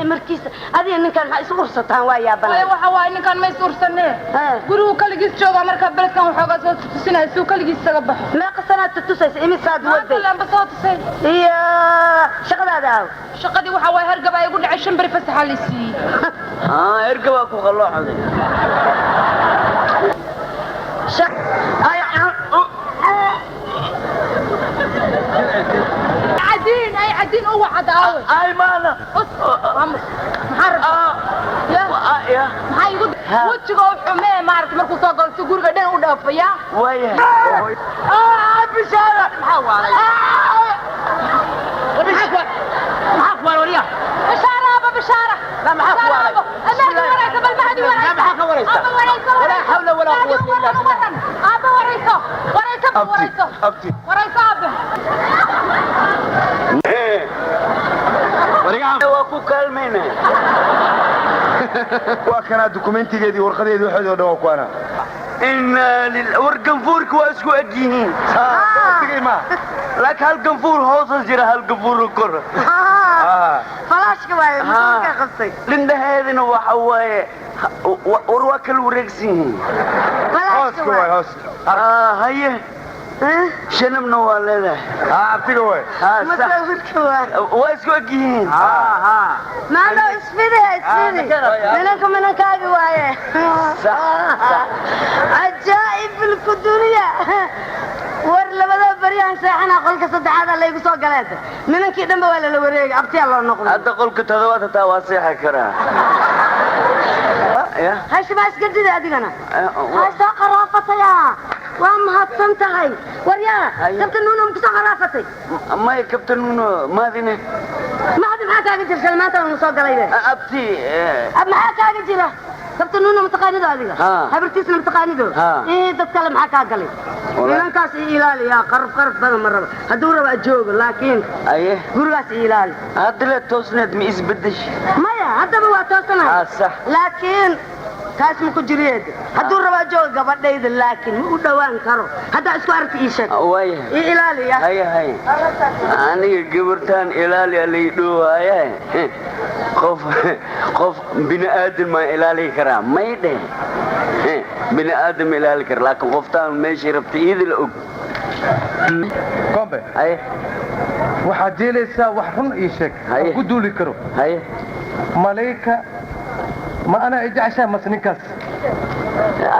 ay markiisa adiga ninkan ma is ursataan waa yaaban waxa waa ninkan ma is ursanee gurigu kaligiis jooga marka beledkan waxooga soo tusinay suu kaligiis isaga baxo ما قصنات تتوسس إمساد ودي لا بساط سي يا شغل هذا شقدي waxa way hargaba ay ugu dhacay shanbari fasaxa liisi hargaba ku qallo xaday ay عدين هو عداوي اي مانا محرب يا maxay ugu wajiga oo xumee maartay markuu soo galto guriga dhan u dhaafaya waya bishaara maxaa waalay maxaa waalay بشارة لا ما حق وراي أنا وريته بالمهدي وريته لا ما حق وريته ولا حول ولا قوة إلا بالله أبا وريته أبتي وريته وأكو كلمينه وكان دوكومنتي جدي ورقدي دي وحده دوا انا ان الورقنفورك واسكو اجيهين ما لك هالقنفور هوس جرى هالقنفور الكره فلاشك واي مسوق قصي لنده هذين waxa way warwakal wareegsiin فلاشك واي هوس هي شنمنا ولا abtiga way مسوق واي واسكو اجيهين ما له اسفيدي منكم من كاغي واي عجائب الدنيا war labada bariyan saxana qolka saddexaad la igu soo galeed nimankii dhanba waa la wareegay abti Allah noqdo hadda qolka toddobaad taa waa seexa kara ya hash ma iska dida adigana hash qaraafataya waa mahadsan tahay warya kabtan nuno ku soo qaraafatay ma kabtan nuno maadine maxaa kaaga jir salmaanta oo soo galay abti maxaa kaaga jira kabtan nuno mutaqaanido adiga habartiisna mutaqaanido dadka kale maxaa ka galay nimankaas ilaaliya qarf badan maraba haduu raba joogo laakiin aye gurigaas ilaali hadda toosneed ma isbeddesh maya hadaba waa toosanahay sax laakiin kaas ma ku jireed haduu raba joogo gabadhayda laakiin ma u dhawaan karo hadda isku arki ii sheeg way ilaaliya hay aniga gabartaan ilaaliya lay dhoowaaya qof bini aadam ma ilaali kara maydhe bini aadam ilaali kara laakiin qoftaan meeshii rabtay idil og kombe hay waxa diilaysa wax run ii sheeg ku duuli karo hay malayka ma ana ijasha masninkaas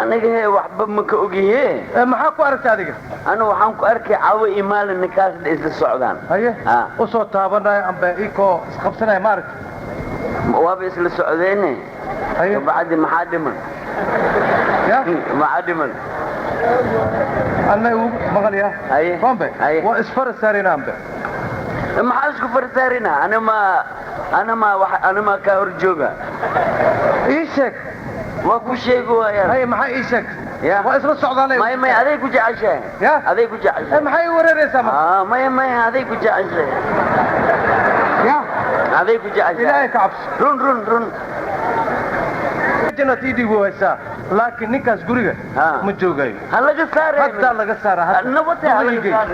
aniga waxba ma ka ogiyee maxaa ku aragtay adiga ana waxaan ku arkay caawa iimaal ninkaas isla socdaan haye oo soo taabanay amba iko isqabsanay ma aragtay waaba isla socdeene haye bacdi maxaa dhiman ya maxaa dhiman أنا مغلية كومبي وإسفر سارينا أمبي ما حاسك فرسارينا أنا ما كأرجوجا إيشك وأكو شيء جوا يا هاي ما هي إيشك يا وإسفر السعودية ما هذا يكوج عشاء يا هذا يكوج عشاء ما هي ورا رسمة ما هذا يكوج عشاء يا هذا يكوج عشاء لا يكعبس رون جنة تيدي بوهسا لكن نكاس قرية مجوغي هلا قصار حتى لا قصار نبتة هلا قصار